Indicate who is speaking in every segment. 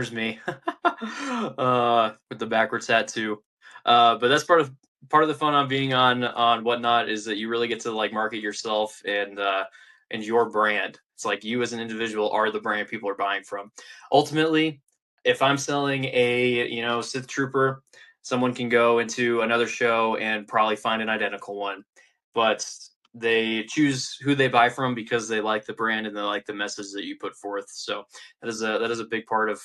Speaker 1: There's me. With the backwards hat too. But that's part of the fun on being on Whatnot is that you really get to like market yourself and your brand. It's like you as an individual are the brand people are buying from. Ultimately, if I'm selling a Sith Trooper, someone can go into another show and probably find an identical one. But they choose who they buy from because they like the brand and they like the message that you put forth. So that is a big part of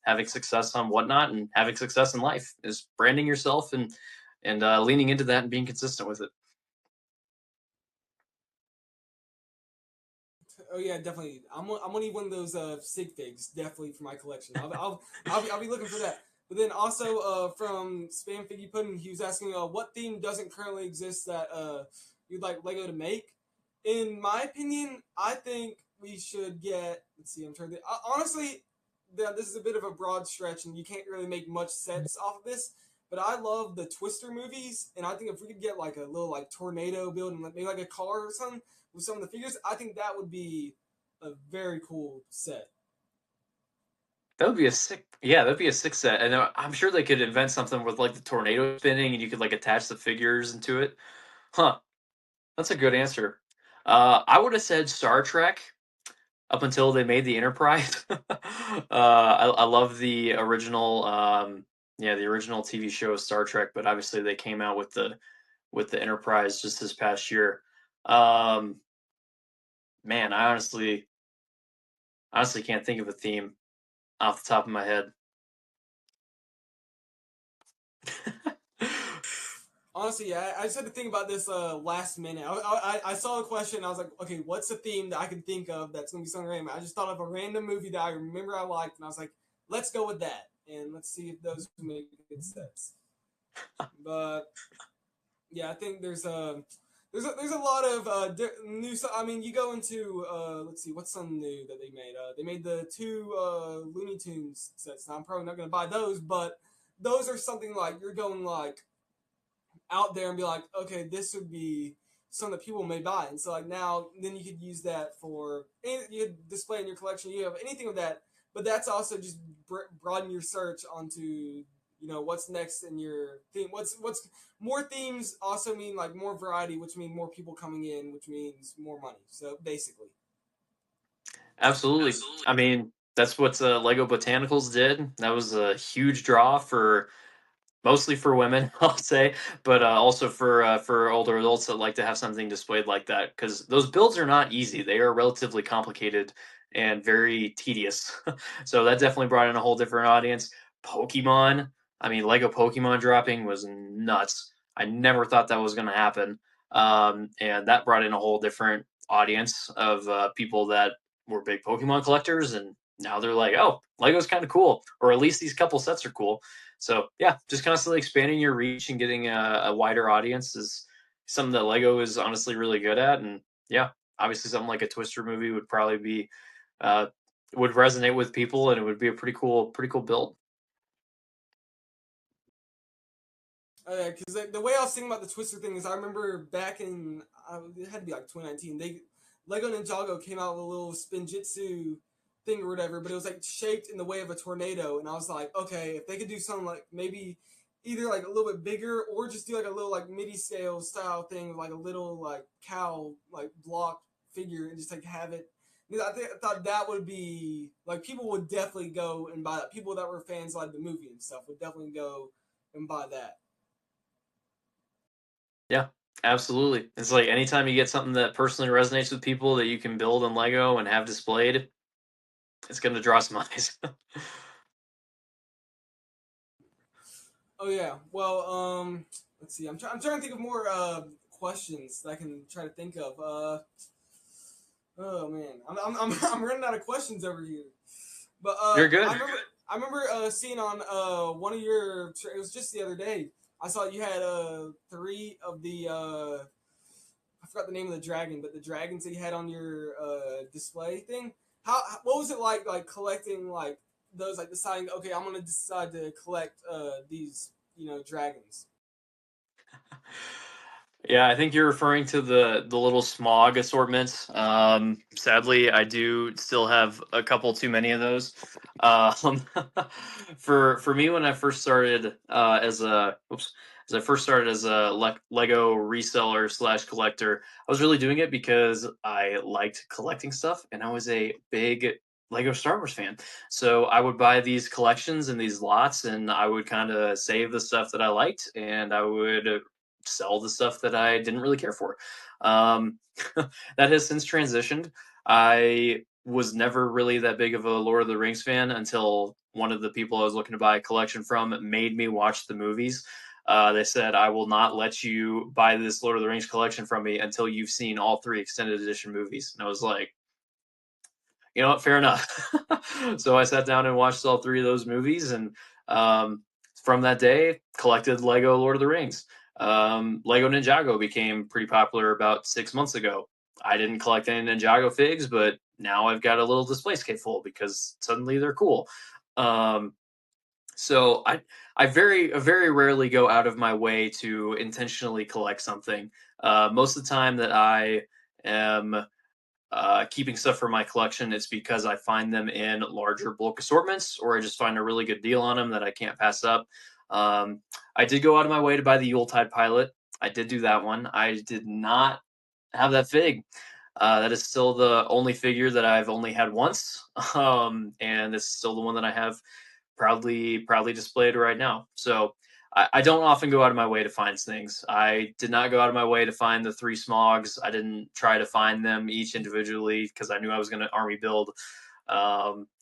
Speaker 1: having success on Whatnot and having success in life is branding yourself and leaning into that and being consistent with it.
Speaker 2: Oh yeah, definitely. I'm gonna need one of those sig figs definitely for my collection. I'll be looking for that. But then also from Spam Figgy Pudding, he was asking what theme doesn't currently exist that you'd like Lego to make. In my opinion, I think we should get. Let's see. I'm trying to honestly. This is a bit of a broad stretch, and you can't really make much sense off of this. But I love the Twister movies, and I think if we could get like a little like tornado build and maybe like a car or something with some of the figures, I think that would be a very cool set.
Speaker 1: That would be a sick, yeah, that'd be a sick set, and I'm sure they could invent something with like the tornado spinning, and you could like attach the figures into it. Huh, that's a good answer. I would have said Star Trek up until they made the Enterprise. I love the original, yeah, the original TV show Star Trek, but obviously they came out with the Enterprise just this past year. Um, Man, I honestly can't think of a theme off the top of my head.
Speaker 2: Honestly, yeah, I just had to think about this last minute. I saw the question. And I was like, okay, what's a theme that I can think of that's gonna be something random? I just thought of a random movie that I remember I liked, and I was like, let's go with that, and let's see if those make good sets. But yeah, I think there's a lot of new. I mean, you go into let's see, what's some new that they made? They made the two Looney Tunes sets. Now, I'm probably not gonna buy those, but those are something like you're going like out there and be like, okay, this would be something that people may buy. And so like now, then you could use that for you could display in your collection. You have anything of that, but that's also just broaden your search onto what's next in your theme. What's more themes also mean like more variety, which means more people coming in, which means more money. So basically,
Speaker 1: Absolutely.
Speaker 2: absolutely.
Speaker 1: I mean, that's what Lego Botanicals did. That was a huge draw for mostly for women, I'll say, but also for older adults that like to have something displayed like that because those builds are not easy. They are relatively complicated and very tedious. So that definitely brought in a whole different audience. Pokemon, I mean, Lego Pokemon dropping was nuts. I never thought that was going to happen, and that brought in a whole different audience of people that were big Pokemon collectors, and now they're like, oh, Lego's kind of cool, or at least these couple sets are cool. So yeah, just constantly expanding your reach and getting a wider audience is something that Lego is honestly really good at. And yeah, obviously something like a Twister movie would probably be uh, would resonate with people, and it would be a pretty cool build.
Speaker 2: because the way I was thinking about the Twister thing is I remember back in it had to be like 2019. They Lego Ninjago came out with a little Spinjitzu thing or whatever, but it was like shaped in the way of a tornado, and I was like, okay, if they could do something like maybe either like a little bit bigger or just do like a little like midi scale style thing with like a little like cow like block figure and just like have it. I thought that would be like people would definitely go and buy that. People that were fans like the movie and stuff would definitely go and buy that.
Speaker 1: Yeah, absolutely. It's like anytime you get something that personally resonates with people that you can build in Lego and have displayed, it's going to draw some eyes.
Speaker 2: Oh yeah. Well, let's see. I'm trying to think of more questions that I can try to think of. Oh man, I'm running out of questions over here. But
Speaker 1: You're good.
Speaker 2: I remember seeing on one of your it was just the other day. I saw you had three of the I forgot the name of the dragon, but the dragons that you had on your display thing. What was it like collecting like those like deciding okay I'm gonna decide to collect these dragons.
Speaker 1: Yeah, I think you're referring to the little smog assortments. Sadly, I do still have a couple too many of those. Um, for me, when I first started as I first started as a Lego reseller slash collector, I was really doing it because I liked collecting stuff, and I was a big Lego Star Wars fan. So I would buy these collections and these lots, and I would kind of save the stuff that I liked, and I would sell the stuff that I didn't really care for. Um, that has since transitioned. I was never really that big of a Lord of the Rings fan until one of the people I was looking to buy a collection from made me watch the movies. They said, I will not let you buy this Lord of the Rings collection from me until you've seen all three extended edition movies. And I was like, you know what, fair enough. So I sat down and watched all three of those movies, and um, from that day, collected Lego Lord of the Rings. Lego Ninjago became pretty popular about 6 months ago. I didn't collect any Ninjago figs, but now I've got a little display case full because suddenly they're cool. Um, so I very rarely go out of my way to intentionally collect something. Most of the time that I am keeping stuff for my collection, it's because I find them in larger bulk assortments, or I just find a really good deal on them that I can't pass up. Um, I did go out of my way to buy the Yuletide Pilot. I did do that one. I did not have that fig. That is still the only figure that I've only had once, and it's still the one that I have proudly displayed right now. So I don't often go out of my way to find things. I did not go out of my way to find the three smogs. I didn't try to find them each individually because I knew I was going to army build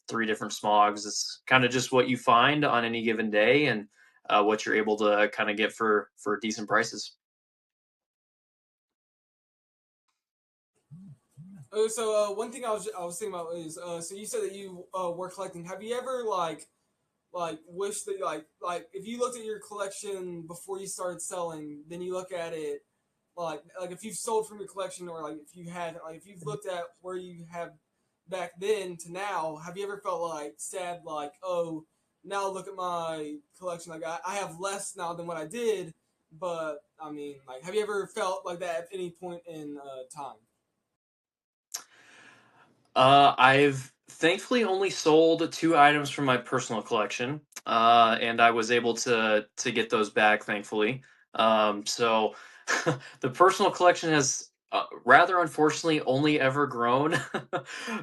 Speaker 1: three different smogs. It's kind of just what you find on any given day, and what you're able to kind of get for decent prices.
Speaker 2: One thing I was thinking about is so you said that you were collecting. Have you ever wish that if you looked at your collection before you started selling, then you look at it like if you've sold from your collection, or like if you had like if you've looked at where you have back then to now, have you ever felt like sad, like, oh, now look at my collection, like I have less now than what I did, but I mean, like, have you ever felt like that at any point in time?
Speaker 1: I've thankfully only sold two items from my personal collection, and I was able to get those back, thankfully. So the personal collection has rather unfortunately only ever grown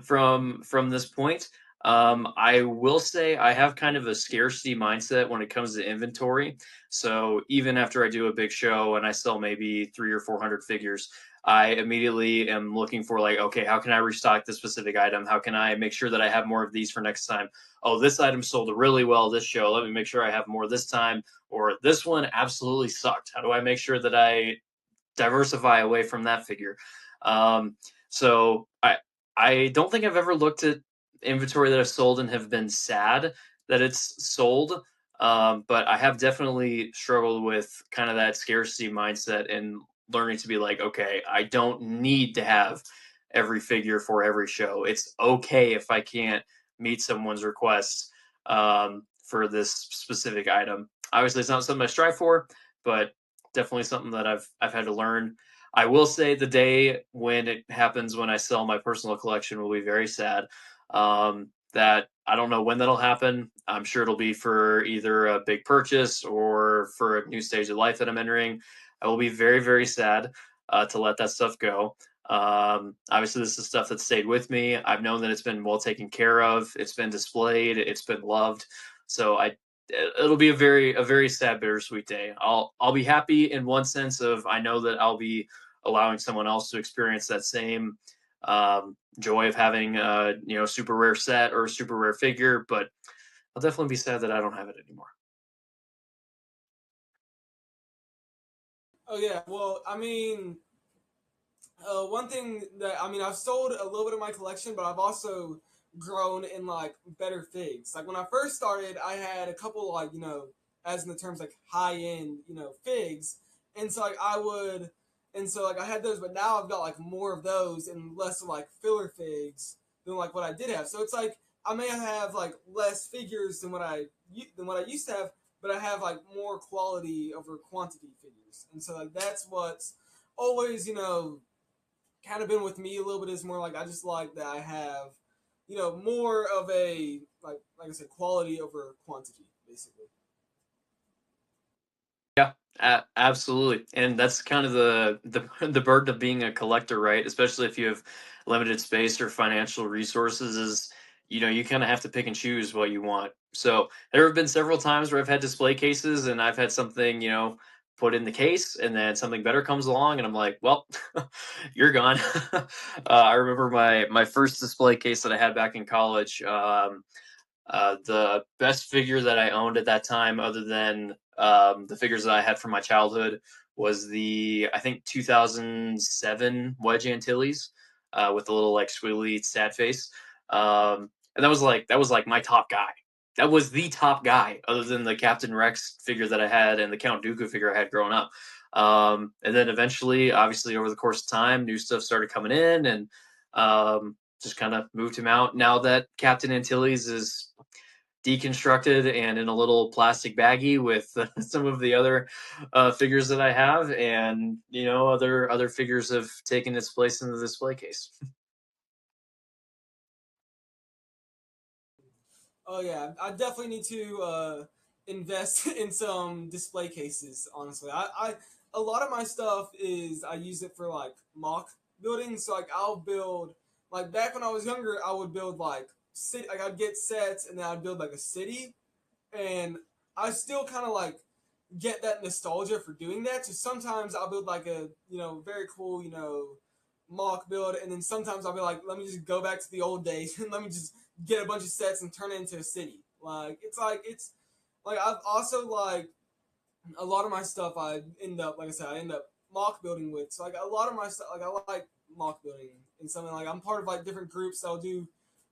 Speaker 1: from this point. I will say I have kind of a scarcity mindset when it comes to inventory. So even after I do a big show and I sell maybe 300 or 400 figures, I immediately am looking for, like, okay, how can I restock this specific item? How can I make sure that I have more of these for next time? Oh, this item sold really well this show. Let me make sure I have more this time. Or this one absolutely sucked. How do I make sure that I diversify away from that figure? Um, so I don't think I've ever looked at inventory that I've sold and have been sad that it's sold. But I have definitely struggled with kind of that scarcity mindset and learning to be like, okay, I don't need to have every figure for every show. It's okay if I can't meet someone's request for this specific item. Obviously, it's not something I strive for, but definitely something that I've had to learn. I will say the day when it happens, when I sell my personal collection, will be very sad. That I don't know when that'll happen. I'm sure it'll be for either a big purchase or for a new stage of life that I'm entering. I will be very sad to let that stuff go. Obviously, this is stuff that stayed with me. I've known that it's been well taken care of. It's been displayed. It's been loved. So it'll be a very sad, bittersweet day. I'll be happy in one sense of I know that I'll be allowing someone else to experience that same joy of having a super rare set or a super rare figure, but I'll definitely be sad that I don't have it anymore.
Speaker 2: Oh yeah, well, I mean, one thing that I mean, I've sold a little bit of my collection, but I've also grown in like better figs. Like when I first started, I had a couple, like, as in the terms like high end, figs, and so like I had those, but now I've got like more of those and less of like filler figs than like what I did have. So it's like I may have like less figures than what I used to have, but I have like more quality over quantity figures, and so like that's what's always, kind of been with me a little bit is more like I just like that I have, more of a like I said, quality over quantity, basically.
Speaker 1: Yeah, absolutely. And that's kind of the the burden of being a collector, right? Especially if you have limited space or financial resources is, you kind of have to pick and choose what you want. So there have been several times where I've had display cases and I've had something, put in the case and then something better comes along and I'm like, well, you're gone. I remember my first display case that I had back in college. The best figure that I owned at that time, other than the figures that I had from my childhood, was the I think 2007 Wedge Antilles with the little like squiggly sad face, and that was like my top guy. That was the top guy, other than the Captain Rex figure that I had and the Count Dooku figure I had growing up. And then eventually, obviously, over the course of time, new stuff started coming in, and just kind of moved him out. Now that Captain Antilles is deconstructed and in a little plastic baggie with some of the other figures that I have, and other figures have taken its place in the display case.
Speaker 2: Oh yeah, I definitely need to invest in some display cases. Honestly, I a lot of my stuff is I use it for like mock building. So like I'll build like back when I was younger, I would build like city. Like I'd get sets and then I'd build like a city, and I still kind of like get that nostalgia for doing that. So sometimes I'll build like a very cool mock build, and then sometimes I'll be like, let me just go back to the old days and let me just get a bunch of sets and turn it into a city. It's like I've also like a lot of my stuff I end up like I said I end up mock building with. So like a lot of my stuff like I like mock building and something like I'm part of like different groups that'll do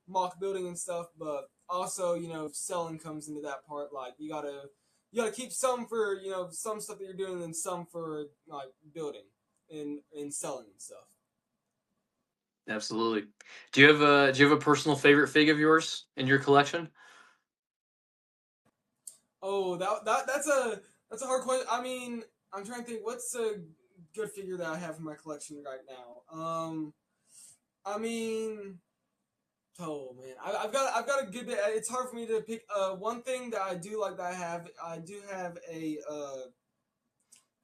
Speaker 2: mock building and stuff, but also selling comes into that part. Like you gotta keep some for some stuff that you're doing and some for like building and selling and stuff.
Speaker 1: Absolutely. Do you have a personal favorite fig of yours in your collection?
Speaker 2: Oh, that's a hard question. I mean, I'm trying to think what's a good figure that I have in my collection right now. I mean, oh man, I've got a good bit. It's hard for me to pick. One thing that I do like that I do have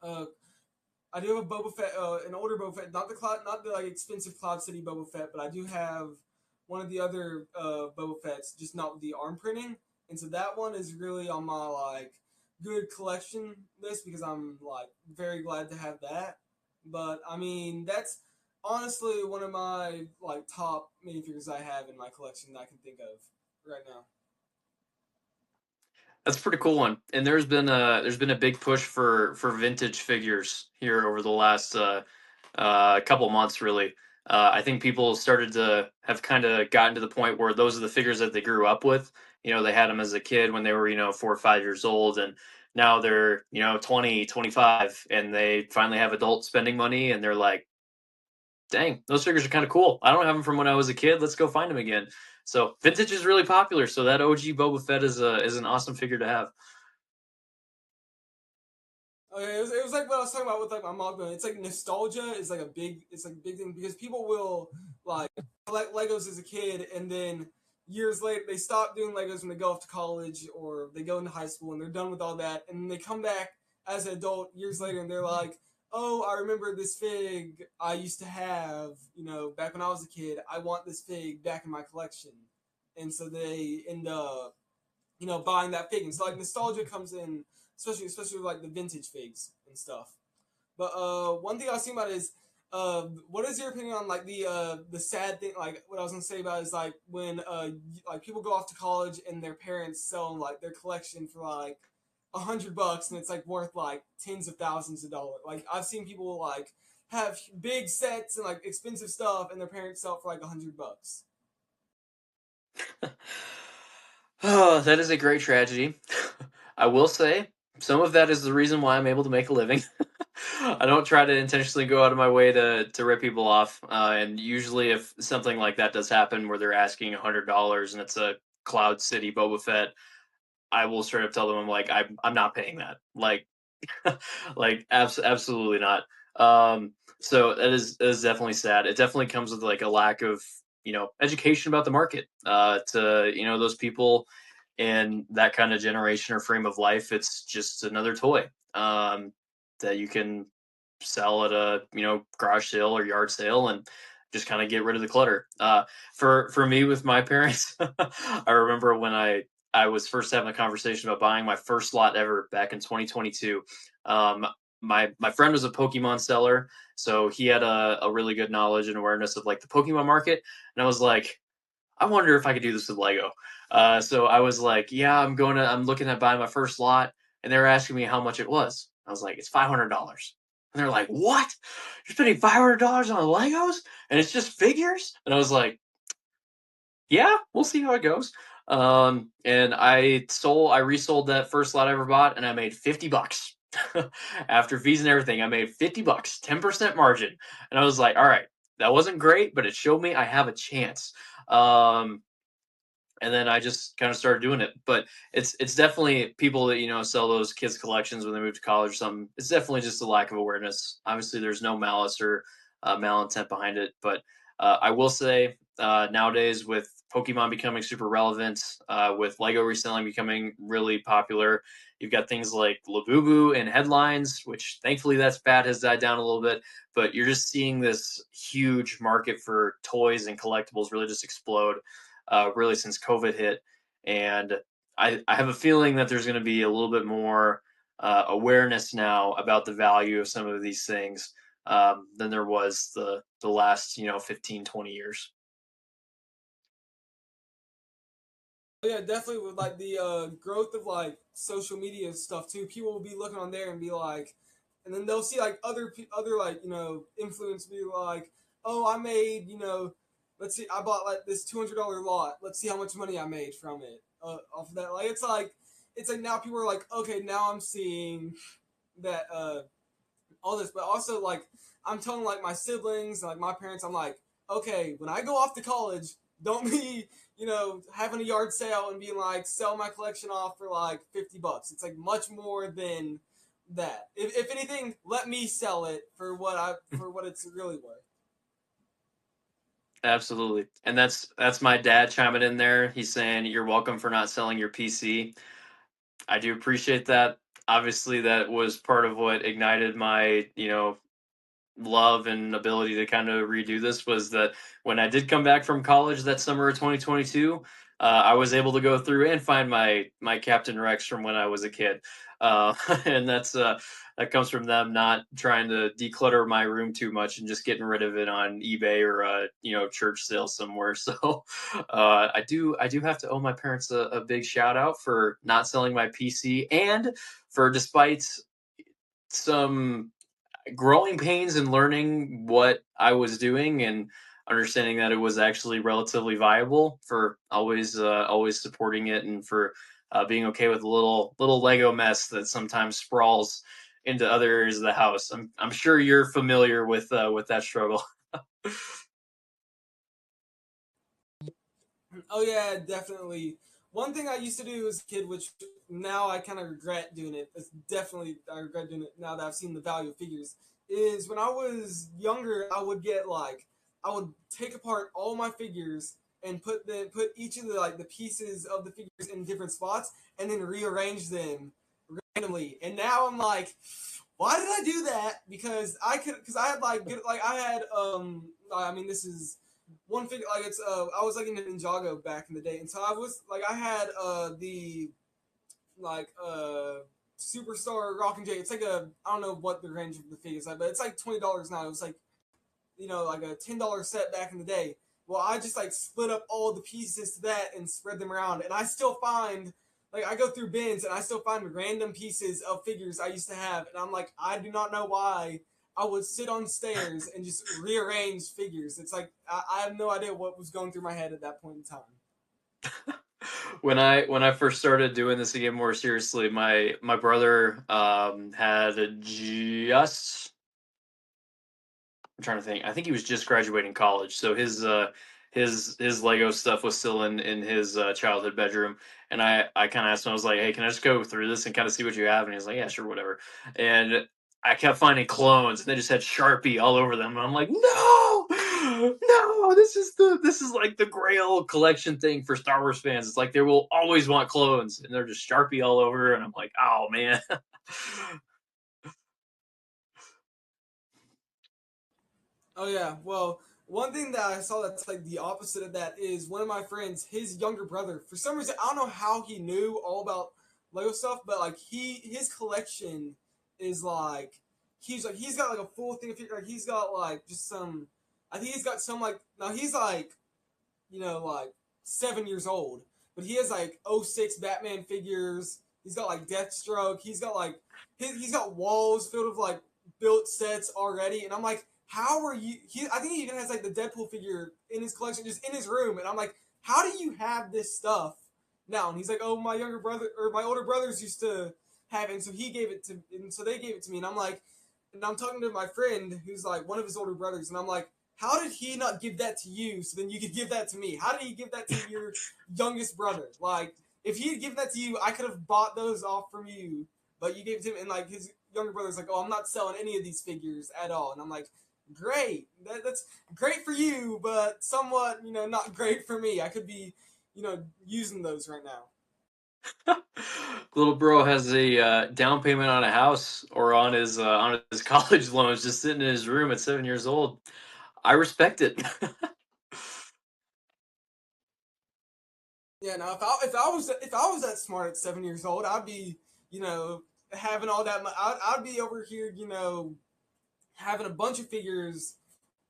Speaker 2: uh, I do have a Boba Fett, an older Boba Fett, not the like expensive Cloud City Boba Fett, but I do have one of the other Boba Fett's, just not with the arm printing, and so that one is really on my like good collection list because I'm like very glad to have that. But I mean, that's honestly one of my like top minifigures I have in my collection that I can think of right now.
Speaker 1: That's a pretty cool one. And there's been a big push for vintage figures here over the last couple months, really. I think people started to have kind of gotten to the point where those are the figures that they grew up with. They had them as a kid when they were 4 or 5 years old, and now they're 20, 25, and they finally have adult spending money, and they're like, dang, those figures are kind of cool. I don't have them from when I was a kid. Let's go find them again. So vintage is really popular. So that OG Boba Fett is an awesome figure to have.
Speaker 2: Okay, it was like what I was talking about with like my mom. It's like nostalgia is like a big thing because people will like collect Legos as a kid and then years later they stop doing Legos when they go off to college or they go into high school and they're done with all that and then they come back as an adult years later and they're like, oh, I remember this fig I used to have, back when I was a kid. I want this fig back in my collection, and so they end up buying that fig. And so like nostalgia comes in, especially with like the vintage figs and stuff. But one thing I was thinking about is what is your opinion on like the sad thing? Like what I was gonna say about is like when like people go off to college and their parents sell them like their collection for like $100 and it's like worth like tens of thousands of dollars. Like I've seen people like have big sets and like expensive stuff and their parents sell it for like $100.
Speaker 1: Oh, that is a great tragedy. I will say some of that is the reason why I'm able to make a living. I don't try to intentionally go out of my way to rip people off. And usually, if something like that does happen, where they're asking $100 and it's a Cloud City Boba Fett, I will straight up tell them I'm like I'm not paying that. Like, like absolutely not. So that is definitely sad. It definitely comes with like a lack of education about the market. To those people in that kind of generation or frame of life, it's just another toy that you can sell at a garage sale or yard sale and just kind of get rid of the clutter. For me with my parents, I remember when I was first having a conversation about buying my first lot ever back in 2022. Um, my friend was a Pokemon seller, so he had a really good knowledge and awareness of like the Pokemon market, and I was like, I wonder if I could do this with Lego. So I was like, yeah, I'm looking at buying my first lot, and they were asking me how much it was. I was like, it's $500. And they're like, what? You're spending $500 on Legos, and it's just figures? And I was like, yeah, we'll see how it goes. And I resold that first lot I ever bought, and I made $50 after fees and everything. I made $50, 10% margin, and I was like, all right, that wasn't great, but it showed me I have a chance. Um, and then I just kind of started doing it. But it's definitely people that sell those kids collections when they move to college or something. It's definitely just a lack of awareness. Obviously, there's no malice or malintent behind it, but I will say nowadays with Pokemon becoming super relevant, with Lego reselling becoming really popular, you've got things like Labubu and headlines, which thankfully that fad has died down a little bit. But you're just seeing this huge market for toys and collectibles really just explode really since COVID hit. And I have a feeling that there's going to be a little bit more awareness now about the value of some of these things than there was the last 15, 20 years.
Speaker 2: Yeah, definitely with like the growth of like social media stuff too. People will be looking on there and be like, and then they'll see like other like influence be like, oh, I made let's see, I bought like this $200 lot. Let's see how much money I made from it off of that. Like it's like now people are like, okay, now I'm seeing that all this, but also like I'm telling like my siblings, like my parents, I'm like, okay, when I go off to college, don't be having a yard sale and being like sell my collection off for like $50. It's like much more than that. If anything, let me sell it for what it's really worth.
Speaker 1: Absolutely. And that's my dad chiming in there. He's saying you're welcome for not selling your PC. I do appreciate that. Obviously, that was part of what ignited my, love and ability to kind of redo this was that when I did come back from college that summer of 2022, I was able to go through and find my Captain Rex from when I was a kid, and that comes from them not trying to declutter my room too much and just getting rid of it on eBay or church sale somewhere. So I do have to owe my parents a big shout out for not selling my PC and for despite some growing pains and learning what I was doing and understanding that it was actually relatively viable for always supporting it and for being okay with a little Lego mess that sometimes sprawls into other areas of the house. I'm sure you're familiar with that struggle.
Speaker 2: Oh yeah, definitely. One thing I used to do as a kid, which now I kind of regret doing it. It's definitely I regret doing it now that I've seen the value of figures. Is when I was younger, I would get like I would take apart all my figures and put each of the like the pieces of the figures in different spots and then rearrange them randomly. And now I'm like, why did I do that? Because I had like good like I had I mean this is one figure like it's I was like in Ninjago back in the day, and so I was like I had the like Superstar Rock and J. It's like a I don't know what the range of the figure is like, but it's like $20 now. It was like like a $10 set back in the day. Well, I just like split up all the pieces to that and spread them around, and I still find like I go through bins and I still find random pieces of figures I used to have, and I'm like I do not know why I would sit on stairs and just rearrange figures. It's like I have no idea what was going through my head at that point in time.
Speaker 1: When I first started doing this again more seriously, my brother had just I'm trying to think. I think he was just graduating college, so his Lego stuff was still in his childhood bedroom. And I kind of asked him, I was like, "Hey, can I just go through this and kind of see what you have?" And he's like, "Yeah, sure, whatever." And I kept finding clones, and they just had Sharpie all over them. And I'm like, no, no, this is like the Grail collection thing for Star Wars fans. It's like they will always want clones, and they're just Sharpie all over. And I'm like, oh man.
Speaker 2: Oh yeah, well, one thing that I saw that's like the opposite of that is one of my friends, his younger brother. For some reason, I don't know how he knew all about Lego stuff, but like his collection is like he's got like a full thing of figure. Like he's got like just some. I think he's got some like now he's like like 7 years old, but he has like '06 Batman figures. He's got like Deathstroke. He's got like he's got walls filled with like built sets already, and I'm like, how are you? I think he even has like the Deadpool figure in his collection, just in his room, and I'm like, how do you have this stuff now? And he's like, oh, my younger brother or my older brothers used to have it, and so he gave it to, and so they gave it to me, and I'm like, and I'm talking to my friend who's like one of his older brothers, and I'm like, how did he not give that to you so then you could give that to me? How did he give that to your youngest brother? Like, if he had given that to you, I could have bought those off from you, but you gave it to him, and like his younger brother's like, oh, I'm not selling any of these figures at all, and I'm like, great, that's great for you, but somewhat, not great for me. I could be, using those right now.
Speaker 1: Little bro has a down payment on a house or on his college loans, just sitting in his room at 7 years old. I respect it.
Speaker 2: Yeah, now if I was that smart at 7 years old, I'd be, you know, having all that. I'd be over here, having a bunch of figures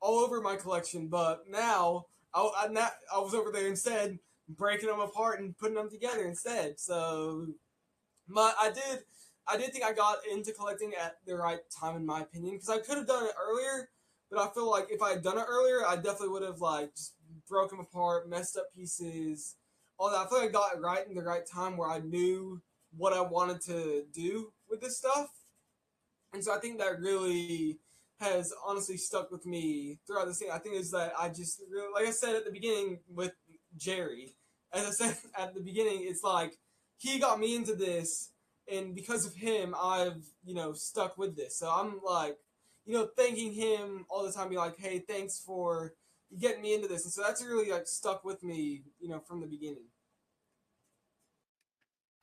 Speaker 2: all over my collection. But now I was over there instead breaking them apart and putting them together instead. So my I did think I got into collecting at the right time in my opinion because I could have done it earlier, but I feel like if I had done it earlier, I definitely would have like just broken them apart, messed up pieces, all that. I feel like I got it right in the right time where I knew what I wanted to do with this stuff, and so I think that really has honestly stuck with me throughout this thing. I think is that I just really, like I said at the beginning with Jerry, as I said at the beginning, it's like he got me into this, and because of him, I've stuck with this. So I'm like, thanking him all the time, be like, hey, thanks for getting me into this, and so that's really like stuck with me, from the beginning.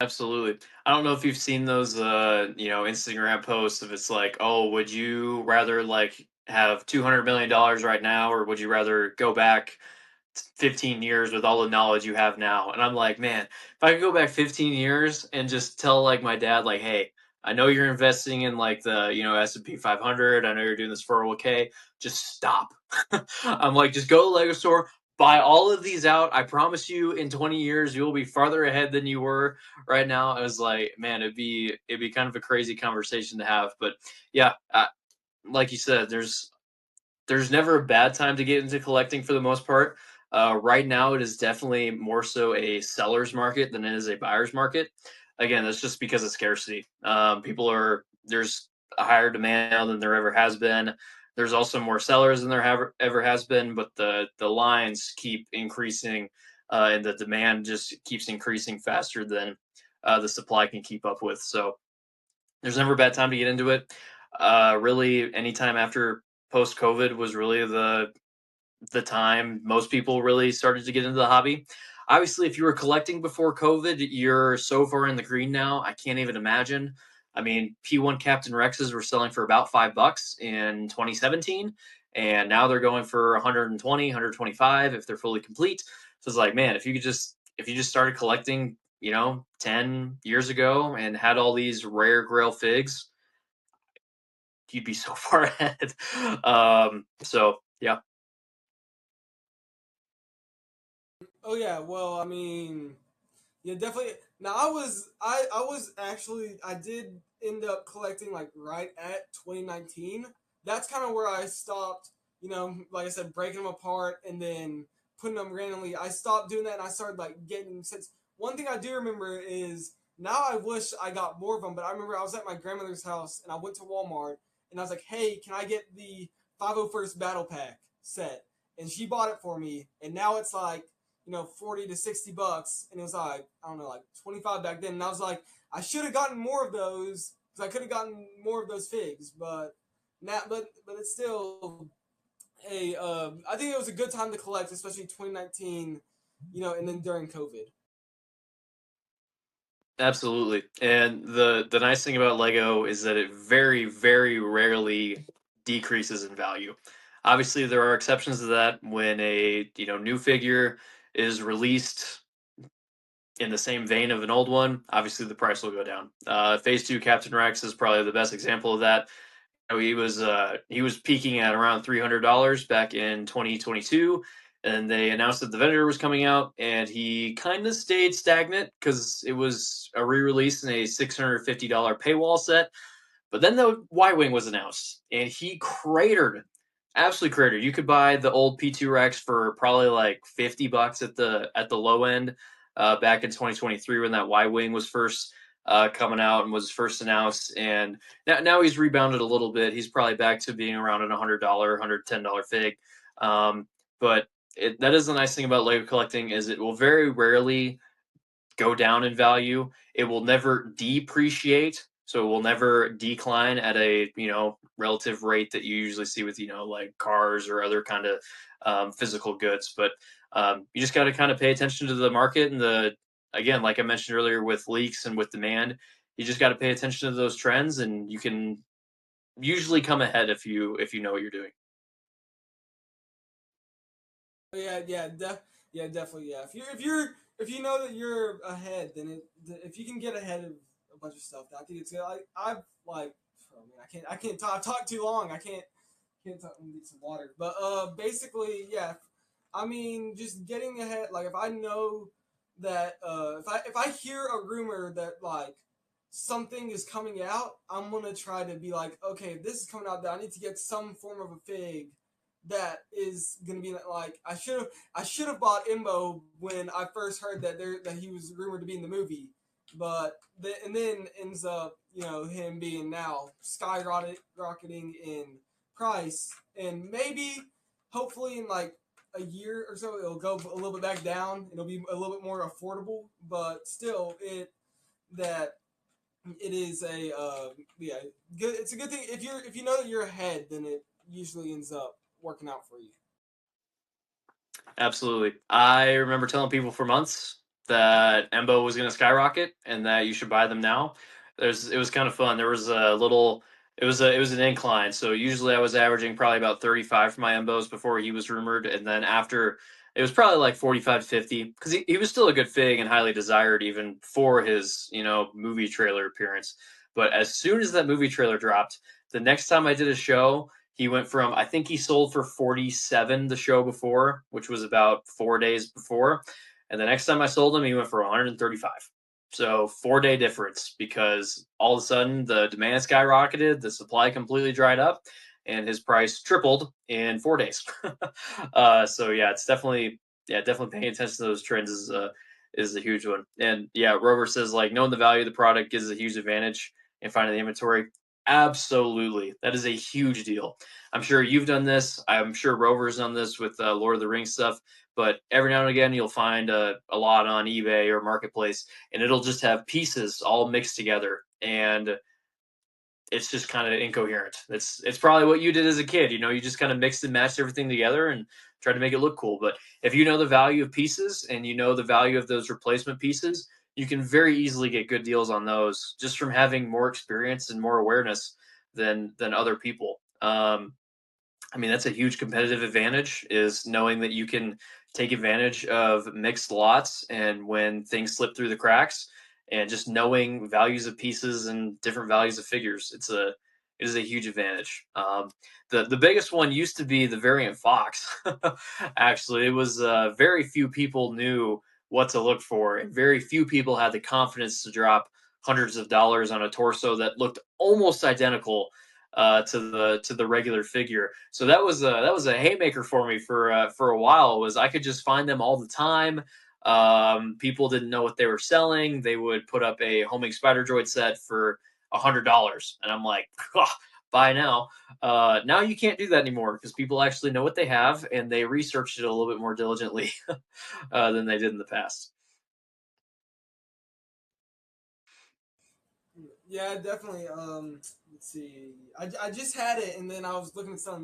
Speaker 1: Absolutely. I don't know if you've seen those Instagram posts if it's like, "Oh, would you rather like have $200 million right now or would you rather go back 15 years with all the knowledge you have now?" And I'm like, "Man, if I could go back 15 years and just tell like my dad like, "Hey, I know you're investing in like the, S&P 500. I know you're doing this 401k. Just stop." I'm like, "Just go to the Lego store, buy all of these out. I promise you in 20 years you will be farther ahead than you were right now." I was like, man, it'd be kind of a crazy conversation to have, but yeah, like you said, there's never a bad time to get into collecting for the most part. Right now, it is definitely more so a seller's market than it is a buyer's market. Again, that's just because of scarcity. There's a higher demand than there ever has been. There's also more sellers than there ever has been, but the lines keep increasing, and the demand just keeps increasing faster than the supply can keep up with. So there's never a bad time to get into it. Really, anytime after post COVID was really the time most people really started to get into the hobby. Obviously, if you were collecting before COVID, you're so far in the green now. I can't even imagine. I mean, P1 Captain Rexes were selling for about $5 in 2017, and now they're going for 120, 125 if they're fully complete. So it's like, man, if you just started collecting, 10 years ago and had all these rare Grail figs, you'd be so far ahead. So yeah.
Speaker 2: Oh yeah, well, I mean, yeah, definitely. Now I was actually I did end up collecting like right at 2019. That's kind of where I stopped. Like I said, breaking them apart and then putting them randomly. I stopped doing that and I started like getting since one thing I do remember is now I wish I got more of them, but I remember I was at my grandmother's house and I went to Walmart and I was like, "Hey, can I get the 501st Battle Pack set?" And she bought it for me, and now it's like 40 to 60 bucks, and it was like I don't know, like 25 back then. And I was like, I should have gotten more of those because I could have gotten more of those figs, but now, but it's still a. I think it was a good time to collect, especially 2019, and then during COVID.
Speaker 1: Absolutely. And the nice thing about Lego is that it very, very rarely decreases in value. Obviously, there are exceptions to that when a new figure is released in the same vein of an old one. Obviously, the price will go down. Phase two Captain Rex is probably the best example of that. He was peaking at around $300 back in 2022, and they announced that the vendor was coming out, and he kind of stayed stagnant because it was a re-release in a $650 paywall set. But then the Y Wing was announced, and he cratered, absolutely cratered. You could buy the old P2 Rex for probably like $50 at the low end, back in 2023 when that Y Wing was first coming out and was first announced. And now he's rebounded a little bit. He's probably back to being around an $100, $110 fig. But that is the nice thing about Lego collecting is it will very rarely go down in value. It will never depreciate, so it will never decline at a relative rate that you usually see with like cars or other kind of physical goods. But you just got to kind of pay attention to the market and the again, like I mentioned earlier, with leaks and with demand, you just got to pay attention to those trends, and you can usually come ahead if you know what you're doing.
Speaker 2: Yeah, yeah, definitely, yeah. If you know that you're ahead, then if you can get ahead of a bunch of stuff, I think it's good. I've like, oh man, I can't talk too long. I can't talk. I need some water. But basically, yeah. I mean, just getting ahead. Like, if I know that if I hear a rumor that like something is coming out, I'm gonna try to be like, okay, if this is coming out, that I need to get some form of a fig that is gonna be like I should have bought Imbo when I first heard that he was rumored to be in the movie, but and then ends up him being now skyrocketing in price, and maybe hopefully in like a year or so it'll go a little bit back down. It'll be a little bit more affordable, but still that it is a yeah good. It's a good thing if you know that you're ahead, then it usually ends up working out for you.
Speaker 1: Absolutely. I remember telling people for months that Embo was going to skyrocket and that you should buy them now. It was kind of fun. There was a little it was an incline. So usually I was averaging probably about 35 for my Embos before he was rumored, and then after it was probably like 45 to 50 because he was still a good fig and highly desired even for his, movie trailer appearance. But as soon as that movie trailer dropped, the next time I did a show, he went from I think he sold for 47 the show before, which was about 4 days before, and the next time I sold him, he went for 135. So 4 day difference because all of a sudden the demand skyrocketed, the supply completely dried up, and his price tripled in 4 days. So yeah, it's definitely paying attention to those trends is a huge one. And yeah, Rover says like knowing the value of the product gives a huge advantage in finding the inventory. Absolutely. That is a huge deal. I'm sure you've done this. I'm sure Rover's done this with Lord of the Rings stuff. But every now and again, you'll find a lot on eBay or Marketplace, and it'll just have pieces all mixed together. And it's just kind of incoherent. It's probably what you did as a kid. You just kind of mixed and matched everything together and tried to make it look cool. But if you know the value of pieces and you know the value of those replacement pieces, you can very easily get good deals on those just from having more experience and more awareness than other people. I mean, that's a huge competitive advantage is knowing that you can take advantage of mixed lots and when things slip through the cracks and just knowing values of pieces and different values of figures. It is a huge advantage. The biggest one used to be the variant Fox. Actually, it was very few people knew what to look for, and very few people had the confidence to drop hundreds of dollars on a torso that looked almost identical to the regular figure. So that was a haymaker for me for a while. Was I could just find them all the time. People didn't know what they were selling. They would put up a homing spider droid set for $100, and I'm like, buy now. Now you can't do that anymore because people actually know what they have and they researched it a little bit more diligently than they did in the past.
Speaker 2: Yeah, definitely. Let's see. I just had it, and then I was looking at some